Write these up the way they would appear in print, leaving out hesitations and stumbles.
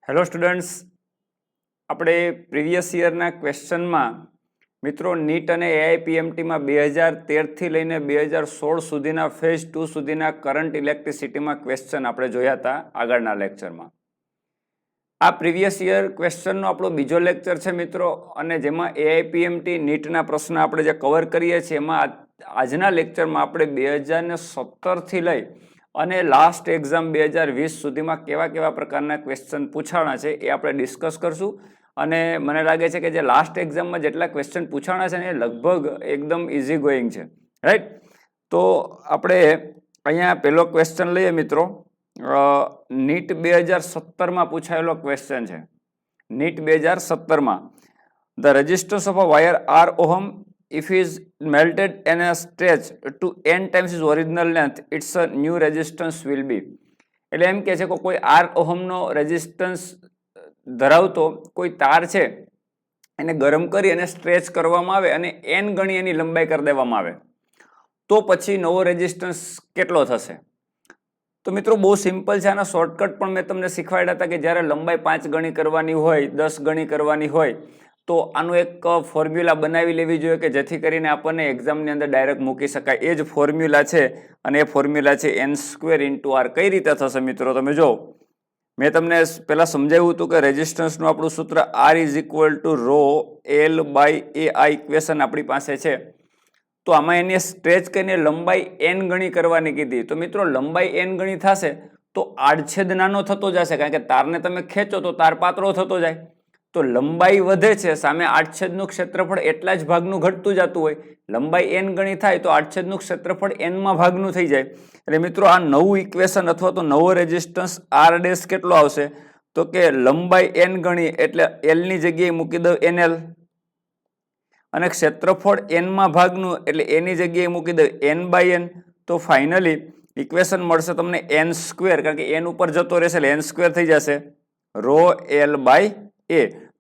Hello students, આપણે previous યરના ક્વેશ્ચનમાં મિત્રો NEET અને એઆઈપીએમટીમાં 2013થી લઈને 2016 સુધીના ફેઝ 2 સુધીના કરંટ ઇલેક્ટ્રિસિટીમાં ક્વેશ્ચન આપણે જોયા હતા આગળના લેક્ચરમાં. આ પ્રીવિયસ યર ક્વેશ્ચનનો આપણો બીજો લેક્ચર છે મિત્રો, અને જેમાં એઆઈપીએમટી નીટના પ્રશ્ન આપણે જે કવર કરીએ છીએ એમાં આજના લેક્ચરમાં આપણે 2017થી લઈ અને લાસ્ટ એક્ઝામ 2020 સુધીમાં કેવા કેવા પ્રકારના ક્વેશ્ચન પૂછાણા છે એ આપણે ડિસ્કસ કરશું. અને મને લાગે છે કે જે લાસ્ટ એક્ઝામમાં જેટલા ક્વેશ્ચન પૂછાણા છે ને એ લગભગ એકદમ ઇઝી ગોઈંગ છે, રાઈટ. તો આપણે અહીંયા પહેલો ક્વેશ્ચન લઈએ મિત્રો. નીટ 2017માં પૂછાયેલો ક્વેશ્ચન છે. નીટ 2017માં the resistance of a wire R ohm if is melted and stretched to n times its original length, its a new resistance will be. એટલે એમ કે છે કે કોઈ આર ઓહમનો રેઝિસ્ટન્સ ધરાવતો કોઈ તાર છે એને ગરમ કરી અને સ્ટ્રેચ કરવામાં આવે અને n ગણી એની લંબાઈ કરી દેવામાં આવે તો પછી નવો રેઝિસ્ટન્સ કેટલો થશે. તો મિત્રો બહુ સિમ્પલ છે, આના શોર્ટકટ પણ મેં તમને શીખવાડ્યા હતા કે જ્યારે લંબાઈ 5 ગણી કરવાની હોય, 10 ગણી કરવાની હોય તો આનું એક ફોર્મ્યુલા બનાવી લેવી જોઈએ કે જેથી કરીને આપણને એક્ઝામની અંદર ડાયરેક્ટ મૂકી શકાય. એ જ ફોર્મ્યુલા છે અને એ ફોર્મ્યુલા છે n² × r. કઈ રીતે થશે મિત્રો? તમે જો, મેં તમને પહેલાં સમજાવ્યું હતું કે રેઝિસ્ટન્સનું આપણું સૂત્ર R = ρ L/ai ઇક્વેશન આપણી પાસે છે. તો આમાં એને સ્ટ્રેચ કરીને લંબાઈ n ગણી કરવાની કીધી. તો મિત્રો લંબાઈ n ગણી થશે તો આડછેદ નાનો થતો જશે, કારણ કે તારને તમે ખેંચો તો તાર પાતળો થતો જાય. તો લંબાઈ વધે છે, સામે આડછેદનું ક્ષેત્રફળ એટલા જ ભાગનું ઘટતું જતું હોય. લંબાઈ n ગણી થાય તો આડછેદનું ક્ષેત્રફળ n ભાગનું થઈ જાય. એટલે મિત્રો આ નવું ઇક્વેશન અથવા તો નવો રેઝિસ્ટન્સ R ડેશ કેટલો આવશે? તો કે લંબાઈ n ગણી એટલે L ની જગ્યાએ મૂકી દઉં NL, અને ક્ષેત્રફળ n ભાગનું એટલે a ની જગ્યાએ મૂકી દઉં n/n. તો ફાઇનલી ઇક્વેશન મળશે તમને n², કારણ કે n ઉપર જતો રહેશે એટલે n² થઈ જશે ρ L/a.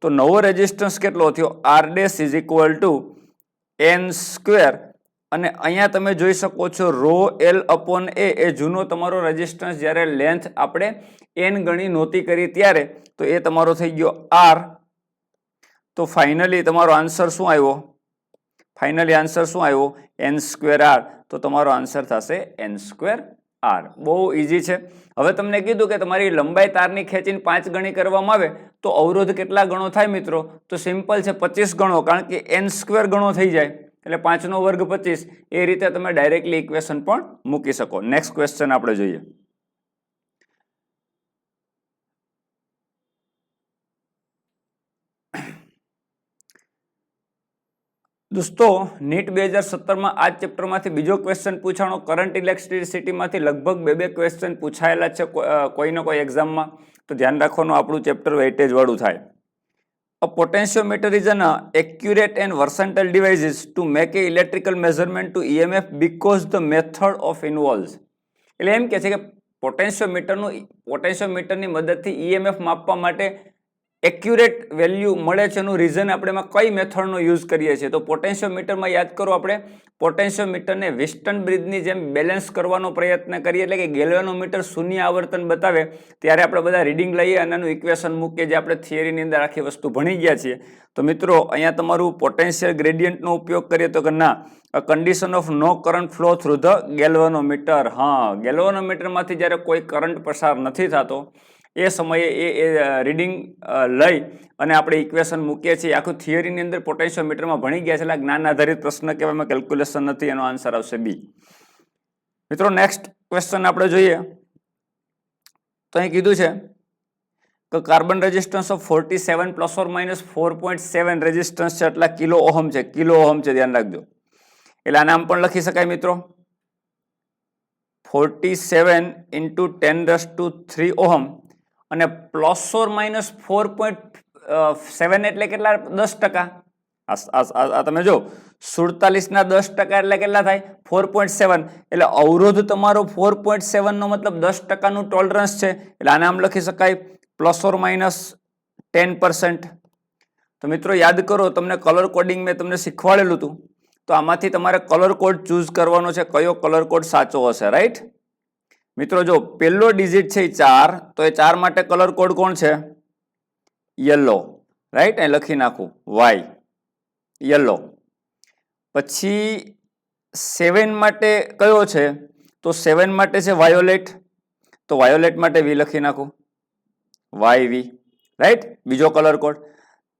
તો નવો રેઝિસ્ટન્સ કેટલો થયો? R dash = n². અને અહીંયા તમે જોઈ શકો છો ρ L/a એ જૂનો તમારો રેઝિસ્ટન્સ જ્યારે લેન્થ આપણે n ગણી નહોતી કરી ત્યારે, તો એ તમારો થઈ ગયો R. તો ફાઇનલી તમારો આન્સર શું આવ્યો? ફાઇનલી આન્સર શું આવ્યો? n²R. તો તમારો આન્સર થશે n²R. બહુ ઇઝી છે. હવે તમને કીધું કે તમારી લંબાઈ તારની ખેંચીને 5 ગણી કરવામાં આવે તો અવરોધ કેટલા ગણો થાય મિત્રો? તો સિમ્પલ છે, 25 ગણો, કારણ કે n² ગણો થઈ જાય એટલે 5 નો વર્ગ 25. એ રીતે તમે ડાયરેક્ટલી ઇક્વેશન પણ મૂકી શકો. નેક્સ્ટ ક્વેશ્ચન આપણે જોઈએ. દોસ્તો નીટ 2017માં આ ચેપ્ટરમાંથી બીજો ક્વેશ્ચન પૂછાણો. કરંટ ઇલેક્ટ્રિસિટીમાંથી લગભગ 2 ક્વેશ્ચન પૂછાયેલા છે કોઈને કોઈ એક્ઝામમાં, તો ધ્યાન રાખવાનું આપણું ચેપ્ટર વેઇટેજ વાળું થાય. A potentiometer is an accurate and versatile device to make a electrical measurement to EMF because the method of involves. એટલે એમ કે છે કે પોટેન્શિયોમીટરની મદદથી EMF માપવા માટે એક્યુરેટ વેલ્યુ મળે છે. એનું રીઝન આપણે એમાં કઈ મેથડનો યુઝ કરીએ છીએ? તો પોટેન્શિયોમીટરમાં યાદ કરો, આપણે પોટેન્શિયોમીટરને વિસ્ટન બ્રિજની જેમ બેલેન્સ કરવાનો પ્રયત્ન કરીએ, એટલે કે ગેલ્વેનોમીટર શૂન્ય આવર્તન બતાવે ત્યારે આપણે બધા રીડિંગ લઈએ અને એનું ઇક્વેશન મૂકીએ, જે આપણે થિયરીની અંદર આખી વસ્તુ ભણી ગયા છીએ. તો મિત્રો અહીંયા તમારું પોટેન્શિયલ ગ્રેડિયન્ટનો ઉપયોગ કરીએ તો કે ના, condition of no current flow through the galvanometer. હા, ગેલ્વેનોમીટરમાંથી જ્યારે કોઈ કરંટ પસાર નથી થતો એ સમયે એ રીડિંગ લઈ અને આપણે ઇક્વેશન મૂકીએ છીએ. આખું થિયરીની અંદર પોટેન્શિયોમીટરમાં ભણી ગયા છે એટલે જ્ઞાન આધારિત પ્રશ્ન કહેવામાં કેલ્ક્યુલેશન નથી. એનો આન્સર આવશે બી. મિત્રો નેક્સ્ટ ક્વેશ્ચન આપણે જોઈએ. તો અહીં કીધું છે કે કાર્બન રેઝિસ્ટન્સ ઓફ 47 ± 4.7 રેઝિસ્ટન્સ છે, એટલા કિલો ઓહમ છે. કિલો ઓહમ છે, ધ્યાન રાખજો. એટલે આને આમ પણ લખી શકાય મિત્રો, 47 × 10³ ઓહમ અને ±4.7 એટલે કેટલા? 10%. આ તમે જો 47 ના 10% એટલે કેટલા થાય? 4.7. એટલે અવરોધ તમારો 4.7 નો મતલબ 10%નું ટોલરન્સ છે. એટલે આને આમ લખી શકાય ±10%. તો મિત્રો યાદ કરો, તમને કલર કોડિંગ મેં તમને શીખવાડેલું હતું, તો આમાંથી તમારે કલર કોડ ચૂઝ કરવાનો છે, કયો કલર કોડ સાચો હશે, રાઈટ. મિત્રો જો પહેલો ડિજિટ છે 4, તો એ 4 માટે કલર કોડ કોણ છે? યલો, રાઈટ, અહીં લખી નાખું વાય, યલો. પછી 7 માટે કયો છે? તો 7 માટે છે વાયોલેટ, તો વાયોલેટ માટે વી લખી નાખું, વાય વી, રાઈટ. બીજો કલર કોડ.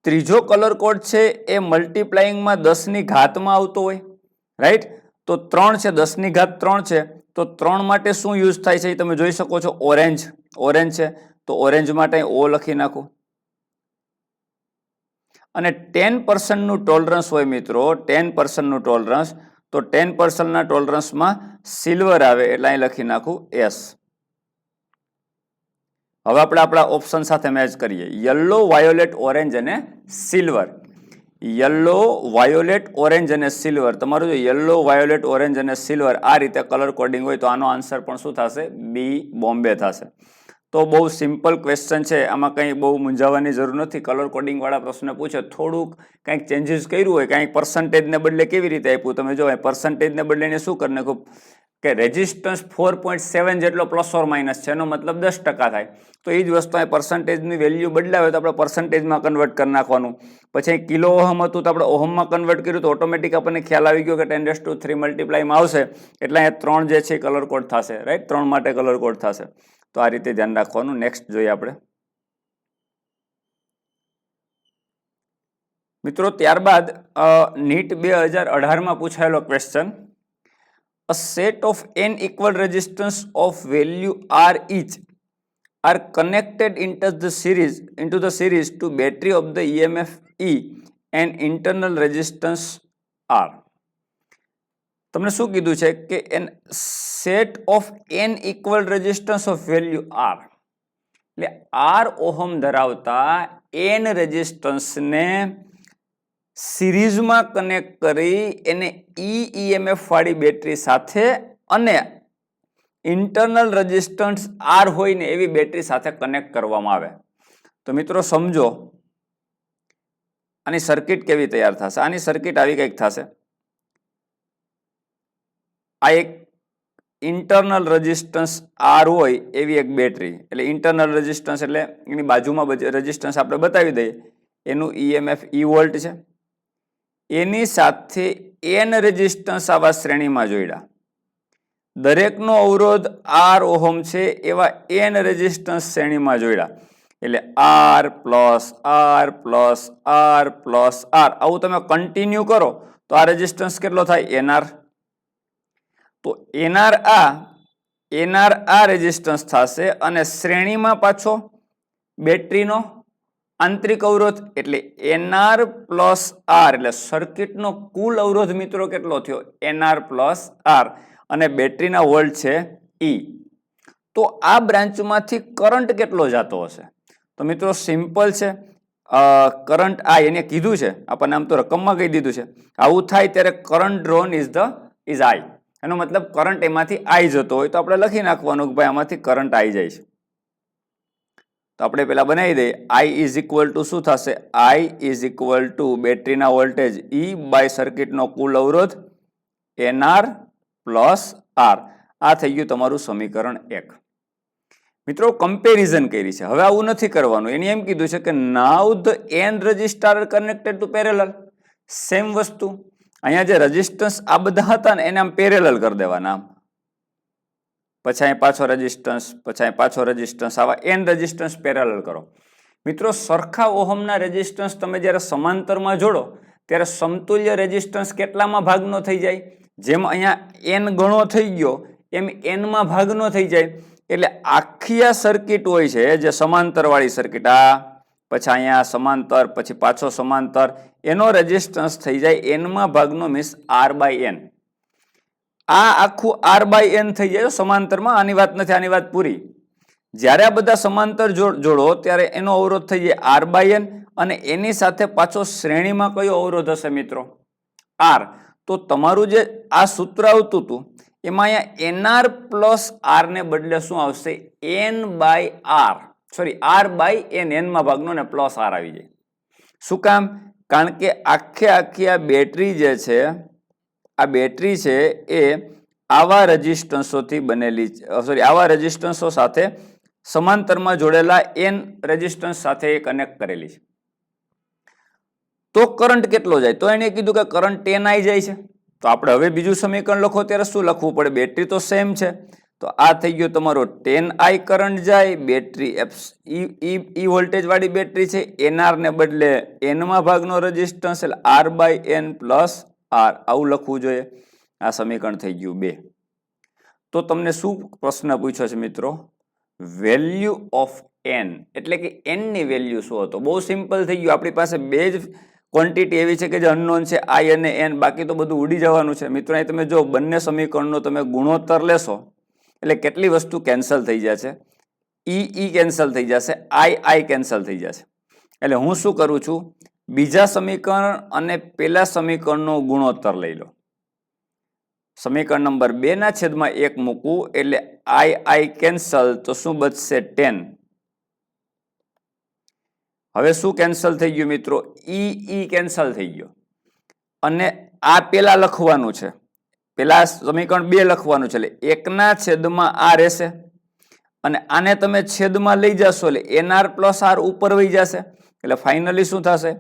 ત્રીજો કલર કોડ છે એ મલ્ટીપ્લાઈંગમાં 10 ની ઘાતમાં આવતો હોય, રાઈટ. તો 3 છે, 10 ની ઘાત 3 છે, તો 3 માટે શું યુઝ થાય છે એ તમે જોઈ શકો છો, ઓરેન્જ. ઓરેન્જ છે તો ઓરેન્જ માટે ઓ લખી નાખું. અને 10% નું ટોલરન્સ હોય મિત્રો, 10% નું ટોલરન્સ, તો 10% ના ટોલરન્સમાં સિલ્વર આવે એટલે અહીં લખી નાખું એસ. હવે આપણે આપણા ઓપ્શન સાથે મેચ કરીએ. યલો, વાયોલેટ, ઓરેન્જ અને સિલ્વર. યલો, વાયોલેટ, ઓરેન્જ અને સિલ્વર. તમારું જો યલો, વાયોલેટ, ઓરેન્જ અને સિલ્વર આ રીતે કલર કોડિંગ હોય તો આનો આન્સર પણ શું થશે? બી, બોમ્બે થશે. તો બહુ સિમ્પલ ક્વેશ્ચન છે, આમાં કંઈ બહુ મૂંઝાવાની જરૂર નથી. કલર કોડિંગ વાળા પ્રશ્ન પૂછે, થોડુંક કંઈક ચેન્જીસ કર્યું હોય, કંઈક પર્સન્ટેજને બદલે કેવી રીતે આપ્યું તમે જો, પર્સન્ટેજને બદલે એને શું કરી નાખું કે રેઝિસ્ટન્સ 4.7 જેટલો પ્લસ ઓર માઇનસ છે, એનો મતલબ 10% થાય. તો એ જ વસ્તુ અહીં પર્સન્ટેજની વેલ્યુ બદલાવે તો આપણે પર્સન્ટેજમાં કન્વર્ટ કરી નાખવાનું. પછી કિલો ઓહમ હતું તો આપણે ઓહમમાં કન્વર્ટ કર્યું તો ઓટોમેટિક આપણને ખ્યાલ આવી ગયો કે 10⁻³ મલ્ટીપ્લાયમાં આવશે એટલે અહીંયા 3 જે છે કલર કોડ થશે, રાઈટ. 3 માટે કલર કોડ થશે. તો આ રીતે ધ્યાન રાખવાનું. નેક્સ્ટ જોઈએ આપણે મિત્રો. ત્યારબાદ નીટ 2018માં પૂછાયેલો question, a set of n equal resistance of value r each are connected into the series to battery of the EMF E and internal resistance R. તમને શું કીધું છે કે an set of n equal resistance of value R, એટલે R ohm ધરાવતા n રેઝિસ્ટન્સને સિરીઝમાં connect કરી એને EMF વાળી બેટરી સાથે અને ઇન્ટરનલ રેઝિસ્ટન્સ R હોય ને એવી બેટરી સાથે કનેક્ટ કરવામાં આવે. તો મિત્રો સમજો આની સર્કિટ કેવી તૈયાર થશે. આની સર્કિટ આવી કંઈક થશે. આ એક ઇન્ટરનલ રેઝિસ્ટન્સ R હોય એવી એક બેટરી, એટલે ઇન્ટરનલ રેઝિસ્ટન્સ એટલે એની બાજુમાં રેઝિસ્ટન્સ આપણે બતાવી દઈએ, એનું EMF E વોલ્ટ છે. એની સાથે n રેઝિસ્ટન્સ આવા શ્રેણીમાં જોડ્યા. દરેકનો અવરોધ R ઓહમ છે એવા n રેઝિસ્ટન્સ શ્રેણીમાં જોડ્યા, એટલે R plus R plus R plus R આવું તમે કન્ટિન્યુ કરો તો આ રેઝિસ્ટન્સ કેટલો થાય? NR. તો NR આ રેઝિસ્ટન્સ થશે અને શ્રેણીમાં પાછો બેટરીનો આંતરિક અવરોધ એટલે NR પ્લસ R, એટલે સર્કિટનો કુલ અવરોધ મિત્રો કેટલો થયો? NR પ્લસ R, અને બેટરીના વોલ્ટ છે E. તો આ બ્રાન્ચમાંથી કરંટ કેટલો જતો હશે? તો મિત્રો સિમ્પલ છે, કરંટ આ એને કીધું છે આપણને, આમ તો રકમમાં કહી દીધું છે. આવું થાય ત્યારે કરંટ ડ્રોન ઇઝ I, એનો મતલબ કરંટ એમાંથી I જતો હોય તો આપણે લખી નાખવાનું કે ભાઈ આમાંથી કરંટ I જાય છે. તો આપણે પેલા બનાવી દઈએ. I ઇઝ ઇક્વલ ટુ શું થશે? I ઇઝ ઇક્વલ ટુ બેટરીના વોલ્ટેજ E બાય સર્કિટનો કુલ અવરોધ NR પ્લસ R. આ થઈ ગયું તમારું સમીકરણ 1. મિત્રો કમ્પેરિઝન કરી છે, હવે આવું નથી કરવાનું. એને એમ કીધું છે કે now the n resistor connected to parallel. Same વસ્તુ અહીંયા જે રેઝિસ્ટન્સ આ બધા હતા ને એને આમ પેરેલલ કરી દેવાના, પછી અહીં પાછો રેઝિસ્ટન્સ, પછી અહીં પાછો રેઝિસ્ટન્સ, આવા n રેઝિસ્ટન્સ પેરેલલ કરો. મિત્રો સરખા ઓહમના રેઝિસ્ટન્સ તમે જ્યારે સમાંતરમાં જોડો ત્યારે સમતુલ્ય રેઝિસ્ટન્સ કેટલામાં ભાગનો થઈ જાય? જેમ અહીંયા n ગણો થઈ ગયો એમ n માં ભાગનો થઈ જાય. એટલે આખી આ સર્કિટ હોય છે જે સમાંતર વાળી સર્કિટ, આ પછી અહીંયા સમાંતર, પછી પાછો સમાંતર, એનો રેઝિસ્ટન્સ થઈ જાય n માં ભાગનો, મીન્સ R/n. આ આખું R/n થઈ જાય સમાંતરમાં. આની વાત નથી, આની વાત પૂરી. જ્યારે આ બધા સમાંતર જોડો ત્યારે એનો અવરોધ થઈ જાય R/n, અને એની સાથે પાછો શ્રેણીમાં કયો અવરોધ હશે મિત્રો? R. તો તમારું જે આ સૂત્ર આવતું હતું એમાં અહીંયા NR પ્લસ R ને બદલે શું આવશે? N/R, સોરી R/n, n માં ભાગનો ને પ્લસ R આવી જાય. શું કામ? કારણ કે આખી આ બેટરી જે છે, આ બેટરી છે એ આવા રેઝિસ્ટન્સોથી બનેલી, સોરી આવા રેઝિસ્ટન્સો સાથે સમાંતરમાં જોડેલા n રેઝિસ્ટન્સ સાથે કનેક્ટ કરેલી છે. તો કરંટ કેટલો જાય? તો એને કીધું કે કરંટ 10 I જાય છે. તો આપણે હવે બીજું સમીકરણ લખો ત્યારે શું લખવું પડે? બેટરી તો સેમ છે, તો આ થઈ ગયો તમારો 10I કરંટ જાય. બેટરી ઈ વોલ્ટેજ વાળી બેટરી છે, એનઆર ને બદલે એનમાં ભાગનો રેઝિસ્ટન્સ એટલે R/N પ્લસ R, આવું લખવું જોઈએ. આ સમીકરણ થઈ ગયું 2. તો તમને શું પ્રશ્ન પૂછ્યો છે મિત્રો? વેલ્યુ ઓફ n, એટલે કે n ની વેલ્યુ શું હતો? બહુ સિમ્પલ થઈ ગયું. આપણી પાસે બે જ ક્વોન્ટિટી એવી છે કે જે અનનોન છે, I અને n, બાકી તો બધું ઉડી જવાનું છે. મિત્રો અહીં તમે જો બંને સમીકરણનો તમે ગુણોત્તર લેશો એટલે કેટલી વસ્તુ કેન્સલ થઈ જશે. ઈ કેન્સલ થઈ જશે, I કેન્સલ થઈ જશે. એટલે હું શું કરું છું? બીજા સમીકરણ અને પેલા સમીકરણનો ગુણોત્તર લઈ લો. સમીકરણ નંબર 2 ના છેદમાં 1 મૂકવું એટલે I કેન્સલ, તો શું બચશે? 10. હવે શું કેન્સલ થઈ ગયું મિત્રો? ઈ કેન્સલ થઈ ગયો. અને આ પેલા લખવાનું છે, પેલા સમીકરણ 2 લખવાનું છે, એટલે 1 ના છેદમાં આ રહેશે અને આને તમે છેદમાં લઈ જશો એટલે NR પ્લસ R ઉપર વહી જશે. એટલે ફાઇનલી શું થશે?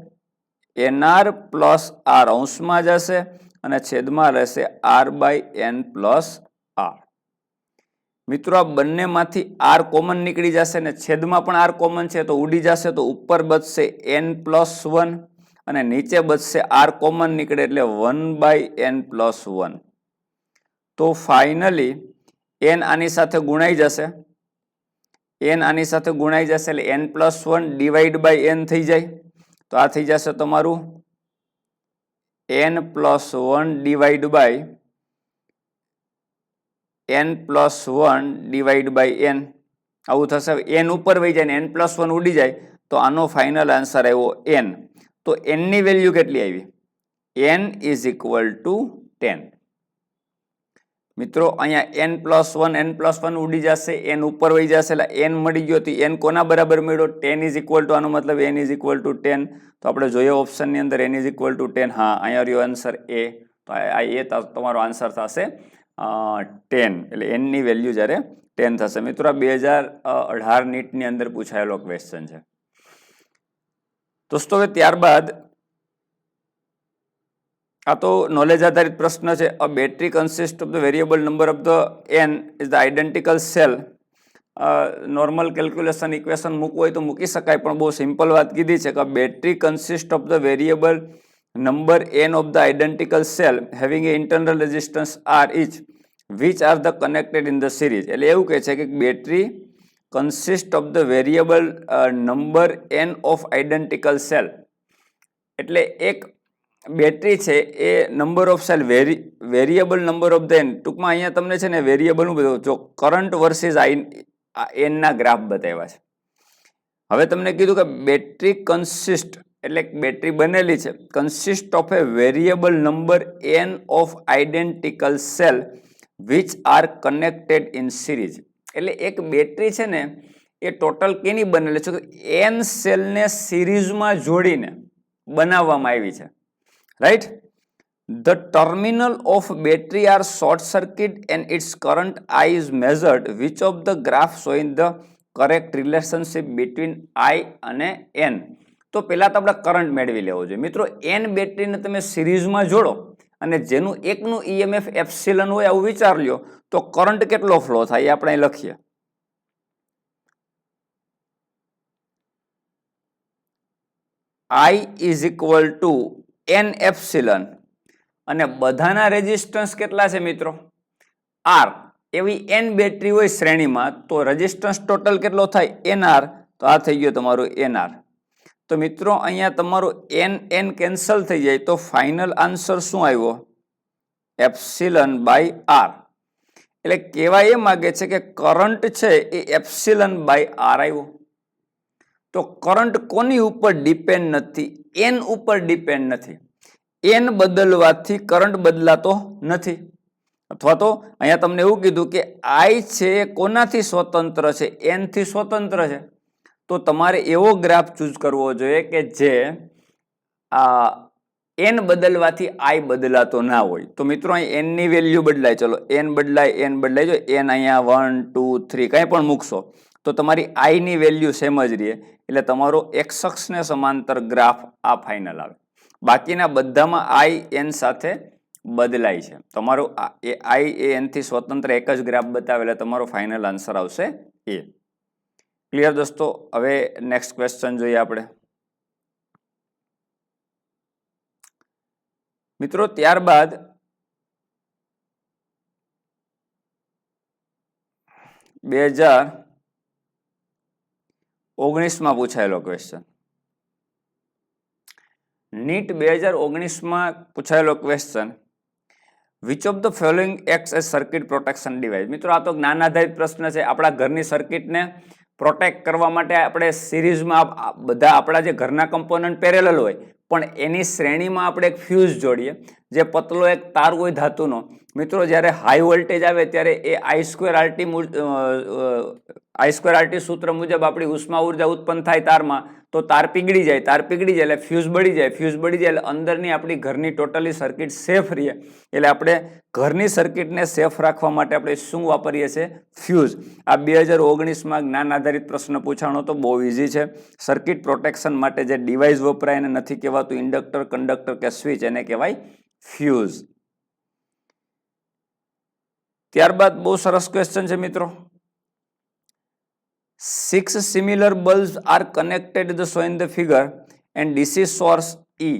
NR પ્લસ R અંશમાં જશે અને છેદમાં રહેશે R/N પ્લસ R. મિત્રો આ બંનેમાંથી R કોમન નીકળી જશે ને છેદમાં પણ R કોમન છે તો ઉડી જશે, તો ઉપર બચશે N+1 અને નીચે બચશે R કોમન નીકળે એટલે 1/N પ્લસ 1. તો ફાઇનલી N આની સાથે ગુણાઈ જશે, N આની સાથે ગુણાઈ જશે એટલે N+1 ડિવાઈડ બાય N થઈ જાય. તો આ થઈ જશે તમારું N+1 divide by N+1 divide by N, આવું થશે. N ઉપર વહી જાય ને N+1 ઉડી જાય, તો આનો ફાઇનલ આન્સર આવ્યો N. તો N ની વેલ્યુ કેટલી આવી? N is equal two 10. મિત્રો અહીંયા N+1 ઉડી જશે, N ઉપર વહી જશે એટલે N મળી ગયો. N કોના બરાબર મળ્યો? 10 ઇઝ ઇક્વલ ટુ, આનો મતલબ N ઇઝ ઇક્વલ ટુ 10. તો આપણે જોઈએ ઓપ્શનની અંદર N ઇઝ ઇક્વલ ટુ 10. હા, અહીંયા રહ્યો આન્સર A. તો આ એ તમારો આન્સર થશે 10. એટલે N ની વેલ્યુ જ્યારે 10 થશે. મિત્રો આ 2018 નીટની અંદર પૂછાયેલો ક્વેશ્ચન છે. દોસ્તો હવે ત્યારબાદ આ તો નોલેજ આધારિત પ્રશ્ન છે. A battery consist of the variable number of the n is the identical cell. Normal calculation equation મૂકવું હોય તો મૂકી શકાય, પણ બહુ સિમ્પલ વાત કીધી છે કે battery consist of the variable number n of the identical cell having A internal resistance R each which are the connected in the series. એટલે એવું કહે છે કે battery consist of the variable number n of identical cell. એટલે એક battery છે એ number of cell variable number of the n, ટૂંકમાં અહીંયા તમને છે ને વેરિયેબલનું બધું જો કરંટ વર્સિસ n ના ગ્રાફ બતાવ્યા છે. હવે તમને કીધું કે બેટરી કન્સિસ્ટ એટલે બેટરી બનેલી છે consist of A variable number n of identical cell which are connected in series. એટલે એક બેટરી છે ને એ ટોટલ કેની બનેલી છે? n સેલને સિરીઝમાં જોડીને બનાવવામાં આવી છે. Right? The terminal of battery are short circuit and its current I is measured. Which of the graph showing the correct relationship between I અને n? તો પહેલા તો આપણે કરંટ મેળવી લેવો જોઈએ. મિત્રો n બેટરીને તમે સિરીઝમાં જોડો અને જેનું એકનું EMF એપ્સિલન હોય આવું વિચાર લ્યો, તો કરંટ કેટલો ફ્લો થાય એ આપણે અહીં લખીએ. I is equal to n epsilon અને બધાના રેઝિસ્ટન્સ કેટલા છે મિત્રો? R. એવી n બેટરી હોય શ્રેણીમાં તો રેઝિસ્ટન્સ ટોટલ કેટલો થાય? NR. તો આ થઈ ગયો તમારું NR. તો મિત્રો અહીંયા તમારું n કેન્સલ થઈ જાય તો ફાઇનલ આન્સર શું આવ્યો? Epsilon by R. એટલે કહેવા એ માગે છે કે કરંટ છે એ એપ્સિલન બાય R આવ્યો. તો કરંટ કોની ઉપર ડિપેન્ડ નથી? n ઉપર ડિપેન્ડ નથી. n બદલવાથી કરંટ બદલાતો નથી. અથવા તો અહીંયા તમને એવું કીધું કે I છે કોનાથી સ્વતંત્ર છે? n થી સ્વતંત્ર છે. તો તમારે એવો ગ્રાફ ચૂઝ કરવો જોઈએ કે જે n બદલવાથી I બદલાતો ના હોય. તો મિત્રો અહીં n ની વેલ્યુ બદલાય, ચલો n બદલાય જો n અહીંયા 1 2 3 કંઈ પણ મૂકશો તો તમારી આઈની વેલ્યુ સેમ જ રહે, એટલે તમારો એક્સ અક્ષને સમાંતર ગ્રાફ આ ફાઇનલ આવે. બાકીના બધામાં આઈ એન સાથે બદલાય છે. તમારો આઈ એ એન થી સ્વતંત્ર એક જ ગ્રાફ બતાવે એટલે તમારો ફાઇનલ આન્સર આવશે એ. ક્લિયર દોસ્તો? હવે નેક્સ્ટ ક્વેશ્ચન જોઈએ આપણે. મિત્રો ત્યારબાદ 2019માં પૂછાયેલો ક્વેશ્ચન. નીટ 2019માં પૂછાયેલો question, which of the following acts as circuit protection device. મિત્રો આ તો જ્ઞાન આધારિત પ્રશ્ન છે. આપણા ઘરની સર્કિટને પ્રોટેક્ટ કરવા માટે આપણે સિરીઝમાં બધા આપણા જે ઘરના કમ્પોનન્ટ પેરેલલ હોય પણ એની શ્રેણીમાં આપણે એક ફ્યુઝ જોડીએ, જે પતલો એક તાર હોય ધાતુનો. મિત્રો જ્યારે હાઈ વોલ્ટેજ આવે ત્યારે એ I²RT સૂત્ર મુજબ આપણી ઉષ્મા ઉર્જા ઉત્પન્ન થાય તારમાં, તો તાર પીગળી જાય. તાર પીગળી જાય એટલે ફ્યુઝ બળી જાય. ફ્યુઝ બળી જાય એટલે અંદરની આપણી ઘરની ટોટલી સર્કિટ સેફ રહે. એટલે આપણે ઘરની સર્કિટને સેફ રાખવા માટે આપણે શું વાપરીએ છીએ? ફ્યુઝ. આ 2019માં જ્ઞાન આધારિત પ્રશ્ન પૂછાણો તો બહુ ઇઝી છે. સર્કિટ પ્રોટેક્શન માટે જે ડિવાઇસ વપરાય એને નથી કહેવાતું ઇન્ડક્ટર, કંડક્ટર કે સ્વિચ, એને કહેવાય ફ્યુઝ. ત્યારબાદ બહુ સરસ ક્વેશ્ચન છે મિત્રો. 6 similar bulbs are connected to the shown in the figure and DC source E.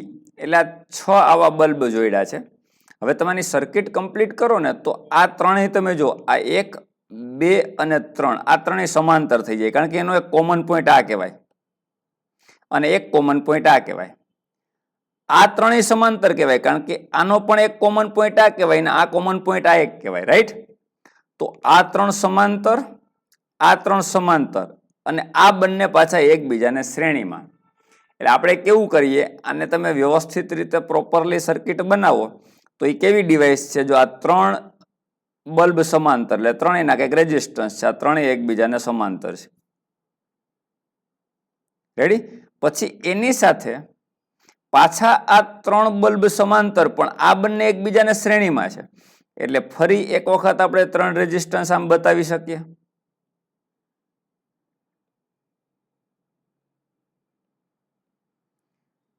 એટલે આ 6 આવા બલ્બ જોડ્યા છે. હવે તમારી સર્કિટ કમ્પ્લીટ કરો ને તો આ ત્રણેય તમે જો, આ 1, 2 અને 3 આ ત્રણેય સમાંતર થઈ જાય, કારણ કે એનો એક કોમન પોઈન્ટ આ કહેવાય અને એક કોમન પોઈન્ટ આ કહેવાય. આ ત્રણેય સમાંતર કહેવાય કારણ કે આનો પણ એક કોમન પોઈન્ટ આ કહેવાય ને આ કોમન પોઈન્ટ આ એક કહેવાય, રાઈટ? તો આ ત્રણ સમાંતર, આ ત્રણ સમાંતર અને આ બંને પાછા એકબીજાને શ્રેણીમાં. એટલે આપણે કેવું કરીએ, આને તમે વ્યવસ્થિત રીતે પ્રોપરલી સર્કિટ બનાવો તો એ કેવી ડિવાઇસ છે? જો આ 3 બલ્બ સમાંતર એટલે ત્રણેયના કંઈક રેઝિસ્ટન્સ છે, આ ત્રણેય એકબીજાને સમાંતર છે. રેડી? પછી એની સાથે પાછા આ 3 બલ્બ સમાંતર પણ આ બંને એકબીજાને શ્રેણીમાં છે. એટલે ફરી એક વખત આપણે 3 રેઝિસ્ટન્સ આમ બતાવી શકીએ.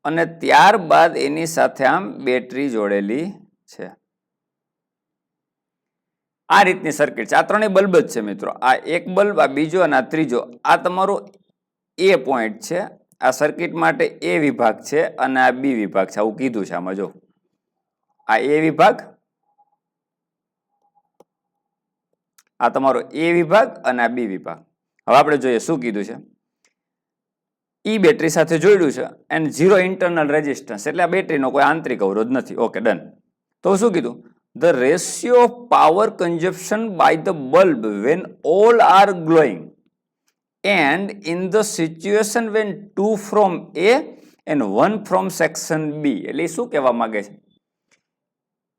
અને ત્યારબાદ એની સાથે આમ બેટરી જોડેલી છે. આ રીતની સર્કિટ છે. આ ત્રણેય બલ્બ જ છે મિત્રો. આ એક બલ્બ, આ બીજો અને આ ત્રીજો. આ તમારો એ પોઈન્ટ છે. આ સર્કિટ માટે એ વિભાગ છે અને આ બી વિભાગ છે. આવું કીધું છે આમાં જો. આ એ વિભાગ, આ તમારો એ વિભાગ અને આ બી વિભાગ. હવે આપણે જોઈએ શું કીધું છે. ઈ બેટરી સાથે જોડ્યું છે એન્ડ 0 ઇન્ટરનલ રેઝિસ્ટન્સ, એટલે આ બેટરીનો કોઈ આંતરિક અવરોધ નથી. Okay, done. તો શું કીધું? The ratio of power consumption by the bulb when all are glowing and in the situation when 2 from A and 1 from section B. એટલે શું કહેવા માંગે છે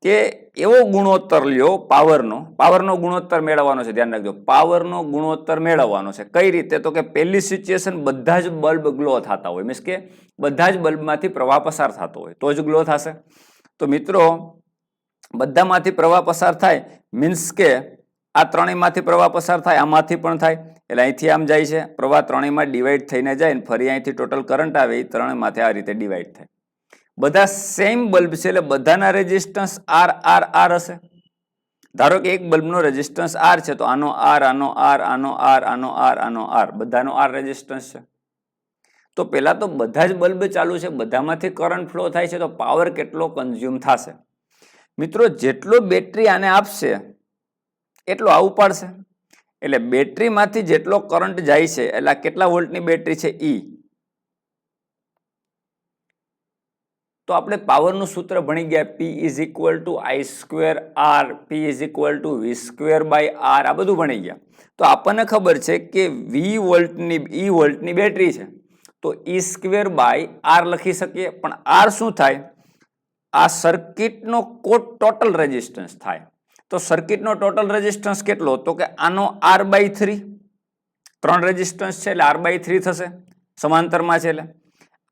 કે એવો ગુણોત્તર લ્યો પાવરનો ગુણોત્તર મેળવવાનો છે. ધ્યાન રાખજો, પાવરનો ગુણોત્તર મેળવવાનો છે. કઈ રીતે? તો કે પહેલી સિચ્યુએશન બધા જ બલ્બ ગ્લો થતા હોય, મીન્સ કે બધા જ બલ્બમાંથી પ્રવાહ પસાર થતો હોય તો જ ગ્લો થશે. તો મિત્રો બધામાંથી પ્રવાહ પસાર થાય મીન્સ કે આ ત્રણેયમાંથી પ્રવાહ પસાર થાય, આમાંથી પણ થાય, એટલે અહીંથી આમ જાય છે પ્રવાહ, ત્રણેયમાં ડિવાઈડ થઈને જાય ને ફરી અહીંથી ટોટલ કરંટ આવે, એ ત્રણેયમાંથી આ રીતે ડિવાઈડ થાય. બધા સેમ બલ્બ છે એટલે બધાના રેઝિસ્ટન્સ આર આર આર હશે. ધારો કે એક બલ્બનો રેઝિસ્ટન્સ આર છે તો આનો આર, આનો આર, આનો આર, આનો આર, આનો આર, બધાનો આર રેઝિસ્ટન્સ છે. તો પહેલા તો બધા જ બલ્બ ચાલુ છે, બધામાંથી કરંટ ફ્લો થાય છે, તો પાવર કેટલો કન્ઝ્યુમ થશે? મિત્રો જેટલો બેટરી આને આપશે એટલો આવું પાડશે. એટલે બેટરીમાંથી જેટલો કરંટ જાય છે એટલે કેટલા વોલ્ટની બેટરી છે? ઈ. તો આપણે પાવરનું સૂત્ર ભણી ગયા, P is equal two I²R, P is equal two V²/R, આ બધું ભણી ગયા. તો આપણને ખબર છે કે ઈ વોલ્ટની બેટરી છે તો E²/R લખી શકીએ. પણ R શું થાય? આ સર્કિટનો ટોટલ રેઝિસ્ટન્સ થાય. તો સર્કિટનો ટોટલ રેઝિસ્ટન્સ કેટલો? તો કે આનો R/3, 3 રેઝિસ્ટન્સ છે એટલે R/3 થશે, સમાંતરમાં છે એટલે.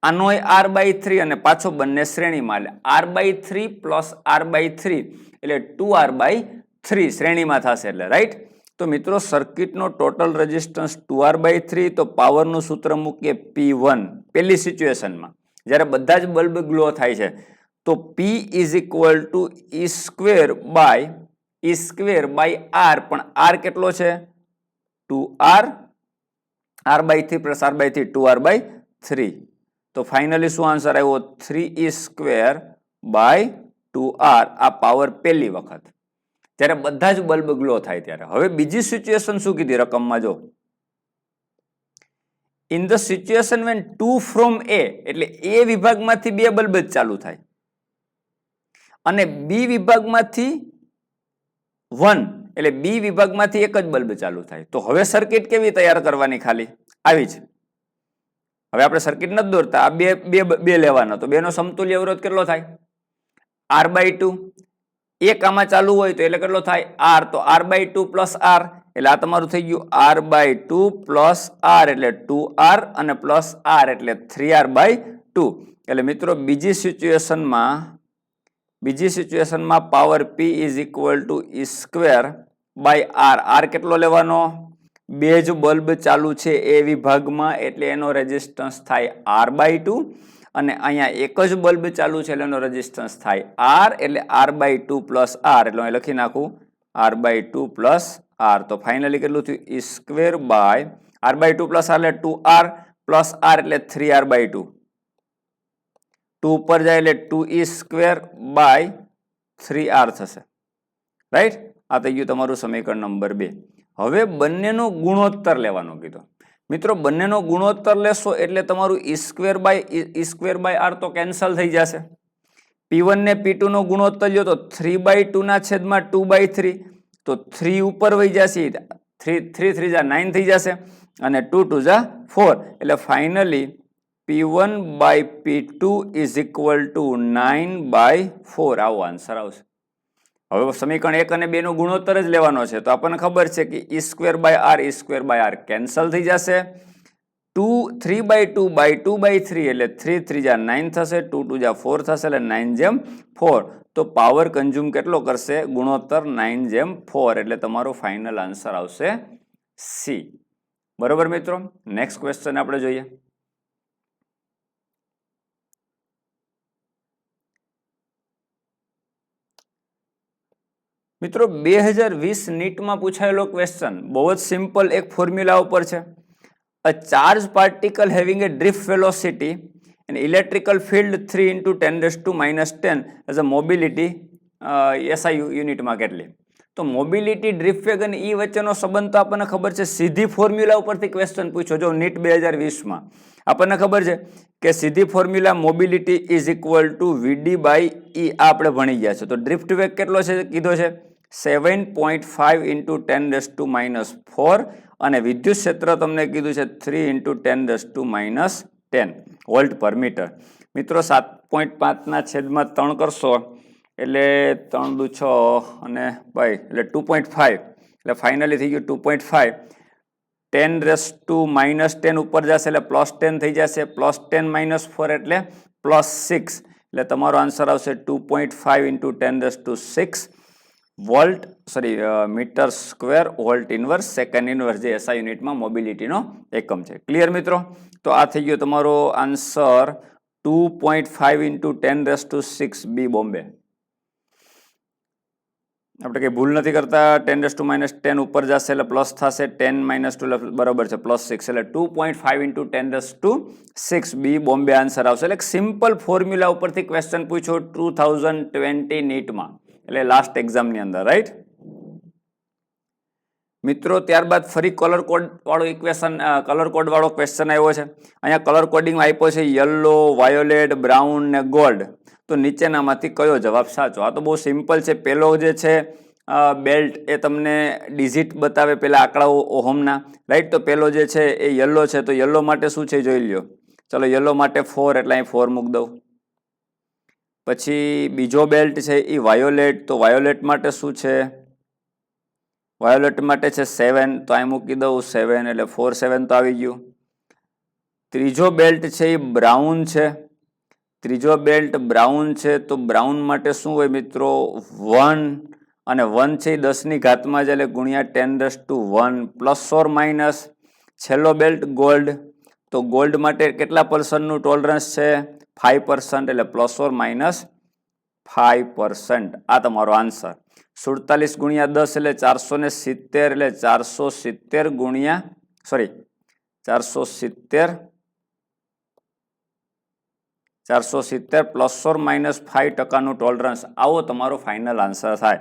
આનો R/3 અને પાછો બંને શ્રેણીમાં, એટલે R/3 પ્લસ R/3 એટલે 2R/3 શ્રેણીમાં થશે, એટલે રાઈટ. તો મિત્રો સર્કિટનો ટોટલ રેઝિસ્ટન્સ 2R/3, તો પાવરનું સૂત્ર મૂકીએ P1 પહેલી સિચ્યુએશનમાં જ્યારે બધા જ બલ્બ ગ્લો થાય છે, તો P is equal to E square by R, પણ R કેટલો છે 2R, R/3 plus R/3 2R/3. તો ફાઇનલી શું આન્સર આવ્યો 3E સ્ક્વેર બાય 2R. આ પાવર પહેલી વખત જ્યારે બધા જ બલ્બ ગ્લો થાય ત્યારે. હવે બીજી સિચ્યુએશન શું કીધી રકમમાં જો, in the situation when 2 from A, એટલે A વિભાગમાંથી બે બલ્બ જ ચાલુ થાય અને B વિભાગમાંથી 1, એટલે B વિભાગમાંથી એક જ બલ્બ ચાલુ થાય. તો હવે સર્કિટ કેવી તૈયાર કરવાની? ખાલી આવી જ. હવે આપણે સર્કિટ નથી દોરતા, આ બે લેવાના, તો બેનો સમતુલ્ય અવરોધ કેટલો થાય R/2. એક આમાં ચાલુ હોય તો એટલે કેટલો થાય R, તો R/2 પ્લસ R, એટલે આ તમારું થઈ ગયું R/2 પ્લસ R એટલે 2R અને પ્લસ R એટલે 3R/2. એટલે મિત્રો બીજી સિચ્યુએશનમાં power P is equal to E square by R. R કેટલો લેવાનો? બે જ બલ્બ ચાલુ છે એ વિભાગમાં એટલે એનો રેઝિસ્ટન્સ થાય R/2, અને અહીંયા એક જ બલ્બ ચાલુ છે એટલે એનો રેઝિસ્ટન્સ થાય R, એટલે R/2 પ્લસ R, એટલે અહીં લખી નાખું R/2 પ્લસ R. તો ફાઇનલી કેટલું થયું E square by R/2 plus R એટલે 2R પ્લસ R એટલે 3R/2. 2 ઉપર જાય એટલે 2E સ્ક્વેર બાય 3R થશે, રાઈટ? આ થઈ ગયું તમારું સમીકરણ નંબર 2. હવે બંનેનો ગુણોત્તર લેવાનો કીધો. મિત્રો બંનેનો ગુણોત્તર લેશો એટલે તમારું E સ્ક્વેર બાય R તો કેન્સલ થઈ જશે. P1 ને P2 નો ગુણોત્તર લ્યો તો 3/2 ના છેદમાં 2/3, તો 3 ઉપર વહી જશે, 3 3 જા 9 થઈ જશે અને 2 2 જા 4, એટલે finally P1 by P2 is equal to 9/4. આવો આન્સર આવશે. હવે સમીકરણ 1 અને 2 નો ગુણોત્તર જ લેવાનો છે, તો આપણને ખબર છે કે E square by R cancel થઈ જશે. 3/2/2/3 એટલે 3 3 જા 9 થશે, 2 2 જા 4 થશે, એટલે 9/4. તો પાવર કન્ઝ્યુમ કેટલો કરશે? ગુણોત્તર 9/4, એટલે તમારો ફાઇનલ આન્સર આવશે C. બરોબર મિત્રો, નેક્સ્ટ ક્વેશ્ચન આપણે જોઈએ. મિત્રો 2020 નીટમાં પૂછાયેલો ક્વેશ્ચન બહુ જ સિમ્પલ એક ફોર્મ્યુલા ઉપર છે. A charge particle having a drift velocity and electrical field 3 × 10⁻⁻10 as a mobility SI યુનિટમાં કેટલી? તો મોબિલિટી, ડ્રિફ્ટ વેગ અને ઈ વચ્ચેનો સંબંધ તો આપણને ખબર છે, સીધી ફોર્મ્યુલા ઉપરથી ક્વેશ્ચન પૂછ્યો. જો નીટ 2020માં આપણને ખબર છે કે સીધી formula mobility is equal two VD/E. આ આપણે ભણી ગયા છે. તો ડ્રિફ્ટ વેગ કેટલો છે કીધો છે 7.5 × 10⁻⁻4, અને વિદ્યુત ક્ષેત્ર તમને કીધું છે 3 × 10⁻10 વોલ્ટ પર મીટર. મિત્રો 7.5 ના છેદમાં 3 કરશો એટલે 3 દુ 6 અને 2 એટલે 2.5, એટલે ફાઇનલી થઈ ગયું 2.5. 10⁻10 ઉપર જશે એટલે +10 થઈ જશે, +10 - 4 એટલે +6, એટલે તમારો આન્સર આવશે 2.5 × 10⁻6 volt metre square volt inverse second inverse, જે SI યુનિટમાં મોબિલિટીનો એકમ છે. ક્લિયર મિત્રો? તો આ થઈ ગયો તમારો આન્સર 2.5 × 10⁻6 B બોમ્બે. આપણે કંઈ ભૂલ નથી કરતા. 10⁻10 ઉપર જશે એટલે પ્લસ થશે, 10 - 2 બરોબર છે +6, એટલે 2.5 × 10⁻6 B બોમ્બે આન્સર આવશે. એટલે સિમ્પલ ફોર્મ્યુલા ઉપરથી ક્વેશ્ચન પૂછ્યો 2020 નીટમાં, એટલે લાસ્ટ એક્ઝામની અંદર, રાઈટ મિત્રો? ત્યારબાદ ફરી કલર કોડ વાળો ક્વેશ્ચન આવ્યો છે. અહીંયા કલર કોડિંગમાં આપ્યો છે યલો, વાયોલેટ, બ્રાઉન ને ગોલ્ડ. તો નીચેનામાંથી કયો જવાબ સાચો? આ તો બહુ સિમ્પલ છે. પેલો જે છે બેલ્ટ, એ તમને ડિજિટ બતાવે પેલા આંકડાઓ ઓહમના, રાઈટ? તો પેલો જે છે એ યલો છે, તો યલો માટે શું છે જોઈ લ્યો. ચલો યલો માટે 4, એટલે અહીં 4 મૂક દઉં. પછી બીજો બેલ્ટ છે એ વાયોલેટ, તો વાયોલેટ માટે શું છે? વાયોલેટ માટે છે 7, તો અહીં મૂકી દઉં 7, એટલે 4 7 તો આવી ગયું. ત્રીજો બેલ્ટ છે એ બ્રાઉન છે, ત્રીજો બેલ્ટ બ્રાઉન છે, તો બ્રાઉન માટે શું હોય મિત્રો? 1, અને 1 છે એ 10ની ઘાતમાં છે એટલે ગુણ્યા 10⁻1 પ્લસ ઓર માઇનસ છેલ્લો બેલ્ટ ગોલ્ડ. તો ગોલ્ડ માટે કેટલા પર્સન્ટનું ટોલરન્સ છે? 5%, એટલે પ્લસ ઓર માઇનસ 5%. આ તમારો આન્સર. 47 ગુણ્યા 10 એટલે 470, એટલે 470 ગુણ્યા 470 પ્લસ ઓર માઇનસ 5%નું ટોલરન્સ. આવો તમારો ફાઇનલ આન્સર થાય.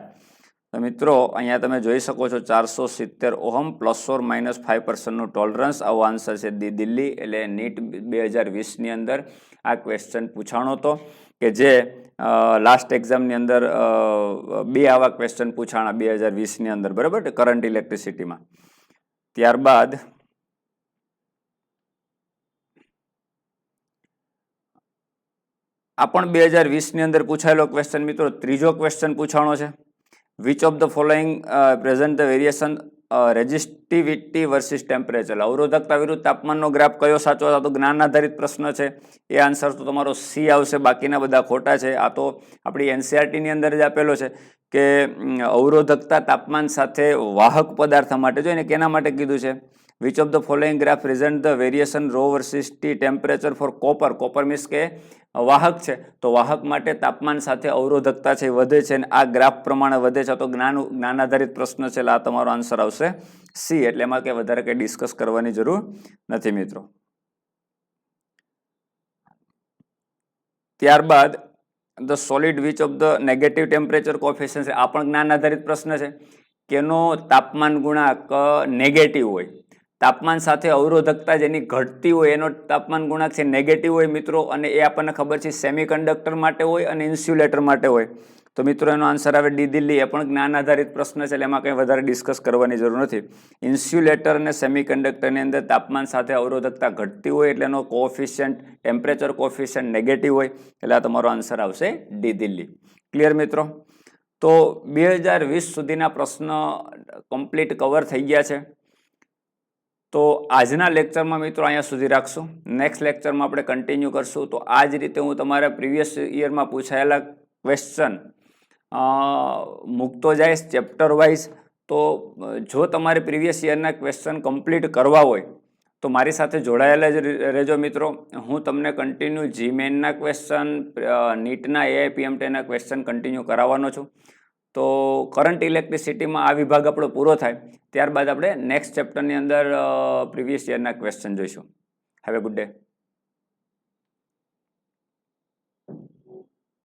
તો મિત્રો અહીંયા તમે જોઈ શકો છો 470 ઓહમ પ્લસ ઓર માઇનસ 5%નું ટોલરન્સ. આવો આન્સર છે દિલ્હી. એટલે નીટ 2020ની અંદર આ ક્વેશ્ચન પૂછાણો હતો કે જે લાસ્ટ એક્ઝામની અંદર 2 આવા ક્વેશ્ચન પૂછાણા 2020ની અંદર, બરાબર, કરંટ ઇલેક્ટ્રિસિટીમાં. ત્યારબાદ આ પણ 2020ની અંદર પૂછાયેલો ક્વેશ્ચન મિત્રો. ત્રીજો ક્વેશ્ચન પૂછાણો છે. Which of the following present the variation resistivity versus temperature. અવરોધકતા વિરુદ્ધ તાપમાનનો ગ્રાફ કયો સાચો? આ તો જ્ઞાન આધારિત પ્રશ્ન છે. એ આન્સર તો તમારો સી આવશે, બાકીના બધા ખોટા છે. આ તો આપણી એનસીઆરટીની અંદર જ આપેલો છે કે અવરોધકતા તાપમાન સાથે વાહક પદાર્થ માટે. જો એને કેના માટે કીધું છે? Which of the following graph present the variation rho versus T temperature for copper. Copper means કે વાહક છે, તો વાહક માટે તાપમાન સાથે અવરોધકતા છે વધે છે અને આ ગ્રાફ પ્રમાણે વધે છે. તો જ્ઞાન આધારિત પ્રશ્ન છે, એટલે આ તમારો આન્સર આવશે સી. એટલે એમાં કંઈ વધારે કંઈ ડિસ્કસ કરવાની જરૂર નથી મિત્રો. ત્યારબાદ the solid which of the negative temperature coefficient છે. આ પણ જ્ઞાન આધારિત પ્રશ્ન છે. કેનો તાપમાન ગુણાંક નેગેટિવ હોય? તાપમાન સાથે અવરોધકતા જેની ઘટતી હોય એનો તાપમાન ગુણાંક છે નેગેટિવ હોય મિત્રો. અને એ આપણને ખબર છે સેમિકન્ડક્ટર માટે હોય અને ઇન્સ્યુલેટર માટે હોય. તો મિત્રો એનો આન્સર આવે ડી દિલ્હી. એ પણ જ્ઞાન આધારિત પ્રશ્ન છે, એટલે એમાં કંઈ વધારે ડિસ્કસ કરવાની જરૂર નથી. ઇન્સ્યુલેટર અને સેમિકન્ડક્ટરની અંદર તાપમાન સાથે અવરોધકતા ઘટતી હોય એટલે એનો કોએફિશિયન્ટ ટેમ્પરેચર કોએફિશિયન્ટ નેગેટિવ હોય. એટલે આ તમારો આન્સર આવશે ડી દિલ્હી. ક્લિયર મિત્રો? તો 2020 સુધીના પ્રશ્ન કમ્પ્લીટ કવર થઈ ગયા છે. તો આજના લેક્ચરમાં મિત્રો અહીંયા સુધી રાખશું. નેક્સ્ટ લેક્ચરમાં આપણે કન્ટિન્યુ કરશું. તો આ જ રીતે હું તમારા પ્રીવિયસ યરમાં પૂછાયેલા ક્વેશ્ચન મૂકતો જઈશ ચેપ્ટર વાઇઝ. તો જો તમારે પ્રીવિયસ યરના ક્વેશ્ચન કમ્પ્લીટ કરવા હોય તો મારી સાથે જોડાયેલા જ રહેજો મિત્રો. હું તમને કન્ટિન્યુ જીમેનના ક્વેશ્ચન, નીટના એઆઈપીએમટીના ક્વેશ્ચન કન્ટિન્યુ કરાવવાનો છું. તો કરંટ ઇલેક્ટ્રિસિટીમાં આ વિભાગ આપણો પૂરો થાય ત્યારબાદ આપણે નેક્સ્ટ ચેપ્ટરની અંદર પ્રીવિયસ યરના ક્વેશ્ચન જોઈશું. Have a good day.